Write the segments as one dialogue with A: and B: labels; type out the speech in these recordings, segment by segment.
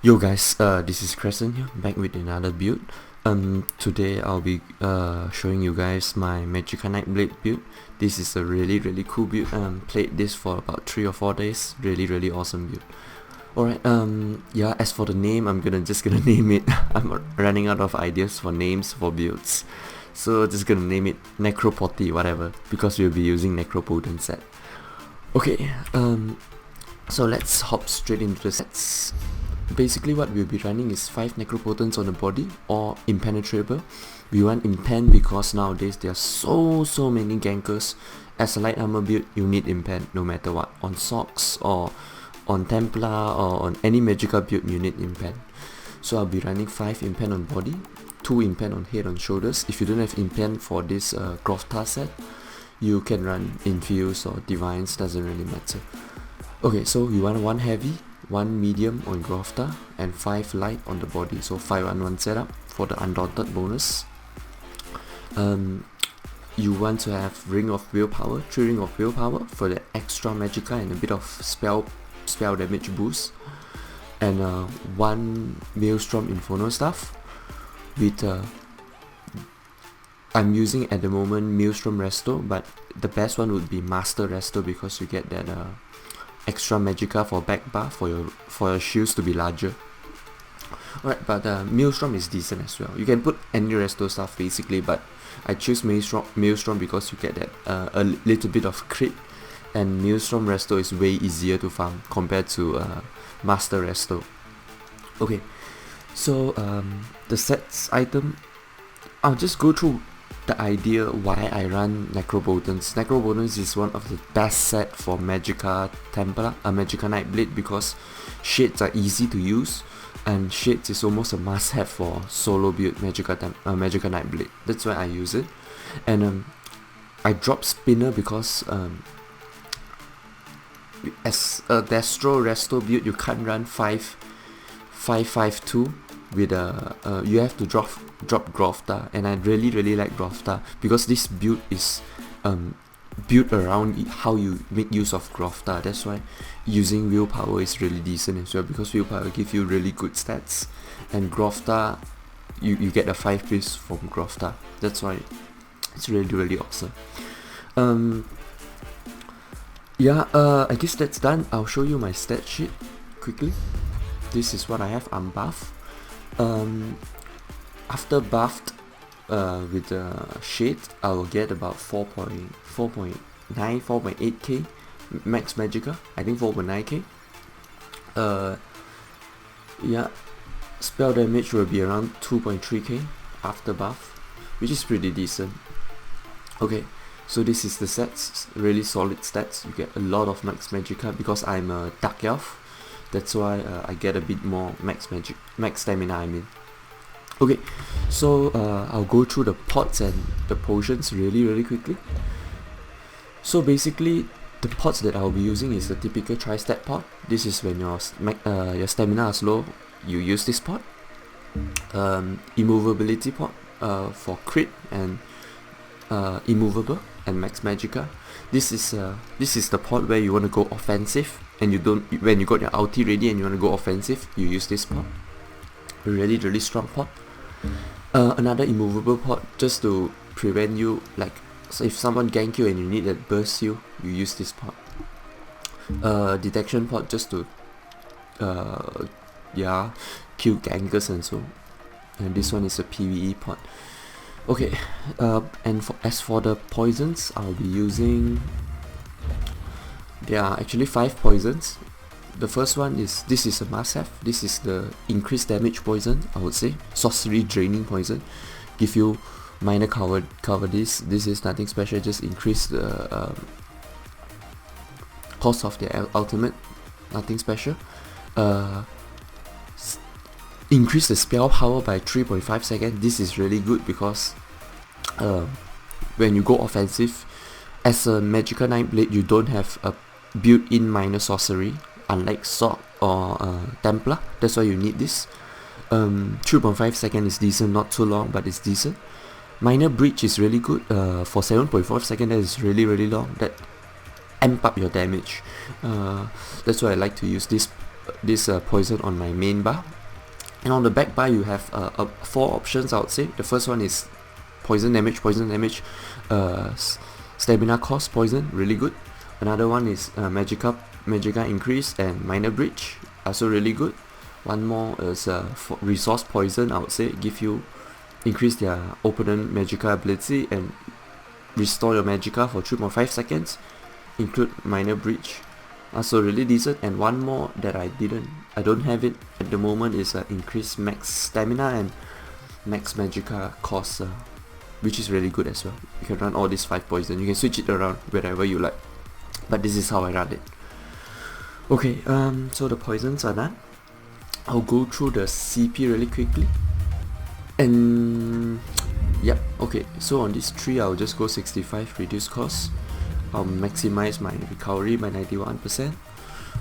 A: Yo guys, this is Crescent here, back with another build. Today I'll be showing you guys my Magicka Nightblade build. This is a really cool build. Played this for about 3 or 4 days. Really awesome build. Alright, yeah, as for the name, I'm just gonna name it. I'm running out of ideas for names for builds. So just gonna name it NecroPotty, whatever, because we'll be using NecroPotty set. Okay, so let's hop straight into the sets. Basically what we'll be running is 5 necropotents on the body, or impenetrable. We want impen because nowadays there are so many gankers. As a light armor build, you need impen no matter what. On socks or on Templar or on any Magicka build, you need impen. So I'll be running 5 impen on body, 2 impen on head and shoulders. If you don't have impen for this Grofta set, you can run infuse or divines, doesn't really matter. Okay, so you want 1 heavy, 1 medium on Grofta, and 5 light on the body. So 5 on 1 setup for the Undaunted bonus. You want to have Ring of Willpower, 3 Ring of Willpower for the extra Magicka and a bit of spell damage boost. And 1 Maelstrom Inferno Staff with I'm using at the moment Maelstrom Resto, but the best one would be Master Resto because you get that extra Magicka for back bar for your shields to be larger. Alright, but Maelstrom is decent as well. You can put any Resto stuff basically, but I choose Maelstrom because you get that a little bit of crit, and Maelstrom Resto is way easier to farm compared to Master Resto. Okay, so the sets item, I'll just go through the idea why I run NecroPotents. NecroPotents is one of the best set for Magicka Magicka Nightblade because shades are easy to use, and shades is almost a must-have for solo build Magicka Nightblade. That's why I use it. And I drop Spinner because as a Destro&Resto build, you can't run 5-5-2 with you have to drop Grofta, and I really like Grofta because this build is built around how you make use of Grofta. That's why using willpower is really decent as well, because willpower gives you really good stats, and Grofta you get a 5 piece from Grofta. That's why it's really awesome. Yeah, I guess that's done. I'll show you my stat sheet quickly. This is what I have. I'm buff. After buffed with the shade, I will get about 4.8k max Magicka. I think 4.9k. Yeah, spell damage will be around 2.3k after buff, which is pretty decent. Okay, so this is the stats. Really solid stats. You get a lot of max Magicka because I'm a Dark Elf. That's why I get a bit more max stamina, I mean. Okay, so I'll go through the pots and the potions really quickly. So basically, the pots that I'll be using is the typical tri-stat pot. This is when your stamina is low, you use this pot. Immovability pot for crit and immovable and max Magicka. This is the pot where you want to go offensive, and when you got your ulti ready and you want to go offensive, you use this pot. Really strong pot. Another immovable pot just to prevent you, like, so if someone gank you and you need that burst you use this pot. Detection pot just to yeah, kill gankers and so. And this one is a PvE pot. Okay, and as for the poisons, I'll be using, there are actually 5 poisons. The first one is, this is a must-have. This is the increased damage poison, I would say. Sorcery draining poison. Give you minor cover. This is nothing special, just increase the cost of the ultimate. Nothing special. Increase the spell power by 3.5 seconds. This is really good because when you go offensive, as a Magicka Nightblade, you don't have a built-in minor sorcery, unlike Sock or Templar. That's why you need this. 3.5 seconds is decent, not too long, but it's decent. Minor Breach is really good. For 7.5 seconds, that is really long. That amp up your damage. That's why I like to use this this poison on my main bar. And on the back bar you have 4 options, I would say. The first one is poison damage, stamina cost poison, really good. Another one is Magicka increase and minor breach, also really good. One more is resource poison, I would say. Increase their opponent Magicka ability and restore your Magicka for 3.5 seconds. Include minor breach, also really decent. And one more that I don't have it at the moment is increase max stamina and max Magicka cost, which is really good as well. You can run all these 5 poison. You can switch it around wherever you like, but this is how I run it. Okay, so the poisons are done. I'll go through the CP really quickly. And yep, okay, so on these 3 I'll just go 65 reduce cost. I'll maximize my recovery by 91%,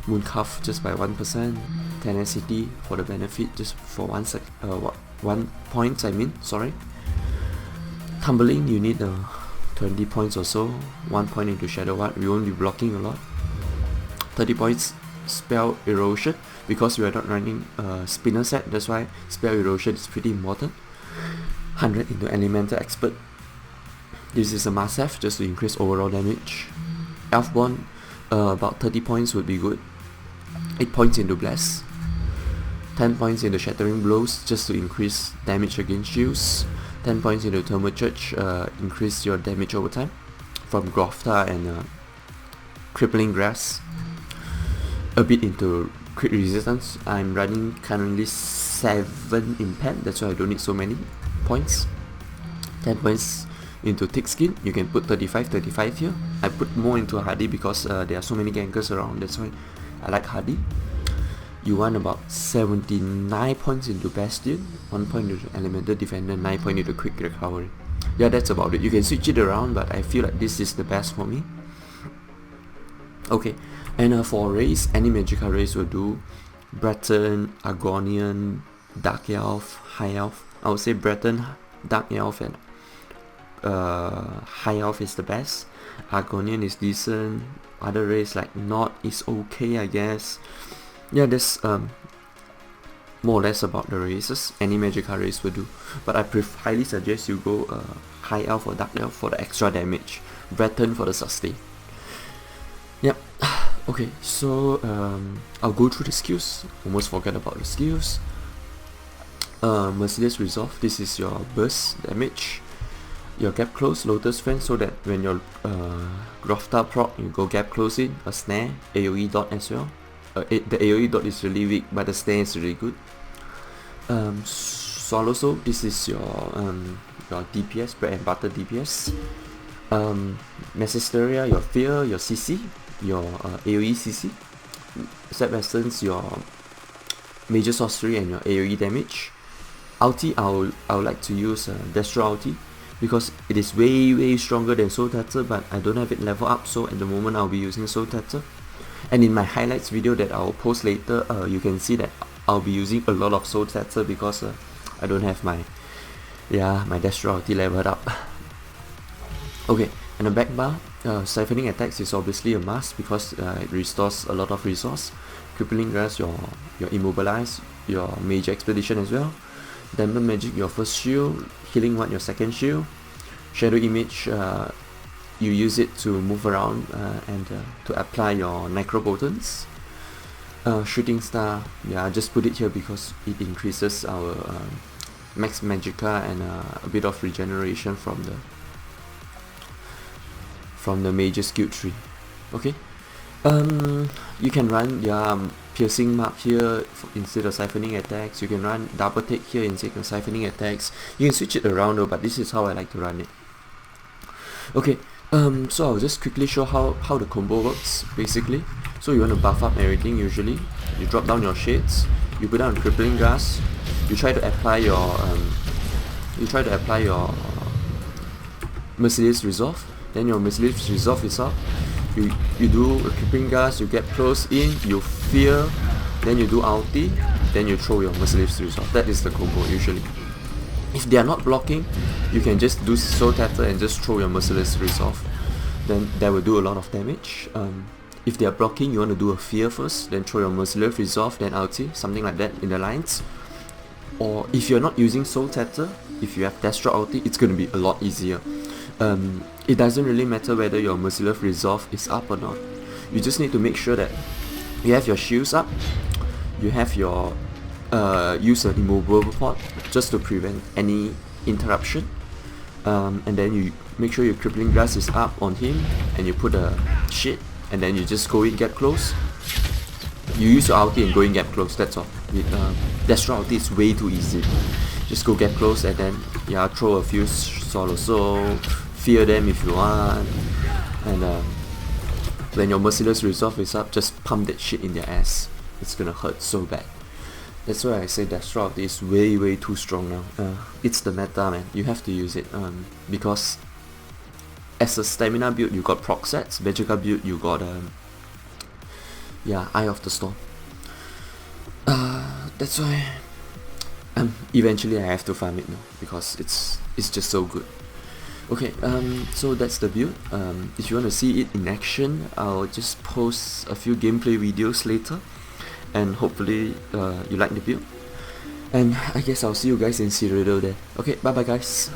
A: Mooncuff just by 1%, tenacity for the benefit just for 1 point, sorry. Tumbling, you need 20 points or so, 1 point into Shadow Ward, we won't be blocking a lot. 30 points spell erosion, because we are not running a spinner set, that's why spell erosion is pretty important. 100 into Elemental Expert, this is a must-have just to increase overall damage. Elfborn, about 30 points would be good. 8 points into Bless, 10 points into Shattering Blows just to increase damage against shields. 10 points into Thermochurch, increase your damage over time from Grofta and Crippling Grass. A bit into crit resistance. I'm running currently 7 in pen, that's why I don't need so many points. 10 points into Thick Skin, you can put 35 here. I put more into Hardy because there are so many gankers around, that's why I like Hardy. You want about 79 points into Bastion, 1 point into Elemental Defender, 9 points into Quick Recovery. Yeah, that's about it. You can switch it around, but I feel like this is the best for me. Okay, and for race, any Magicka race will do. Breton, Argonian, Dark Elf, High Elf. I would say Breton, Dark Elf and High Elf is the best. Argonian is decent. Other race like Nord is okay, I guess. Yeah, that's more or less about the races. Any Magicka race will do, but I highly suggest you go High Elf or Dark Elf for the extra damage, Breton for the sustain. Yep. Okay, so I'll go through the skills. Almost forgot about the skills. Merciless Resolve, this is your burst damage. Your gap close, Lotus Fan, so that when your Grofta proc, you go gap close in. A snare, AoE dot as well. The AoE dot is really weak, but the snare is really good. Swallow Soul, this is your DPS, bread and butter DPS. Massisteria, your Fear, your CC, your AoE CC. Zap Essence, your Major Sorcery and your AoE damage. Ulti, I would like to use Destro Ulti, because it is way stronger than Soul Tatter, but I don't have it level up, so at the moment I'll be using Soul Tatter. And in my highlights video that I'll post later, you can see that I'll be using a lot of Soul Tatter because I don't have my Destro Ulti leveled up. Okay, and the back bar, Siphoning Attacks is obviously a must because it restores a lot of resource. Crippling Grass, your Immobilize, your Major Expedition as well. Dampen Magic, your first shield. Healing Ward, your second shield. Shadow Image, you use it to move around and to apply your Necropotence. Shooting Star, yeah, I just put it here because it increases our max Magicka and a bit of regeneration from the major skill tree. Okay, you can run Piercing Mark here instead of Siphoning Attacks. You can run Double Take here instead of Siphoning Attacks. You can switch it around though, but this is how I like to run it. Okay, so I'll just quickly show how the combo works basically. So you want to buff up everything. Usually you drop down your shades, you put down Crippling Grass, you try to apply your Merciless Resolve. Then your Merciless Resolve is up. You do a Crippling Grass, you get close in, you Fear, then you do Ulti, then you throw your Merciless Resolve. That is the combo usually. If they are not blocking, you can just do Soul Tatter and just throw your Merciless Resolve. Then that will do a lot of damage. if they are blocking, you want to do a fear first, then throw your Merciless Resolve, then ulti, something like that in the lines. Or if you're not using Soul Tether, if you have Destro ulti, it's gonna be a lot easier. It doesn't really matter whether your Merciless Resolve is up or not. You just need to make sure that you have your shields up, you have your use an immovable pot just to prevent any interruption, and then you make sure your Crippling Grass is up on him, and you put a shit, and then you just go in, get close. You use your ulti and go in, get close, that's all. With Destro ulti is way too easy. Just go get close and then throw a few Solo Soul, fear them if you want, and when your Merciless Resolve is up, just pump that shit in their ass. It's gonna hurt so bad. That's why I say Destro ulti is way too strong now. It's the meta, man. You have to use it because as a stamina build you got proc sets, Magicka build you got Eye of the Storm. That's why eventually I have to farm it now because it's just so good. Okay, so that's the build. If you want to see it in action, I'll just post a few gameplay videos later, and hopefully you like the build. And I guess I'll see you guys in Cyrodiil there. Okay, bye bye guys.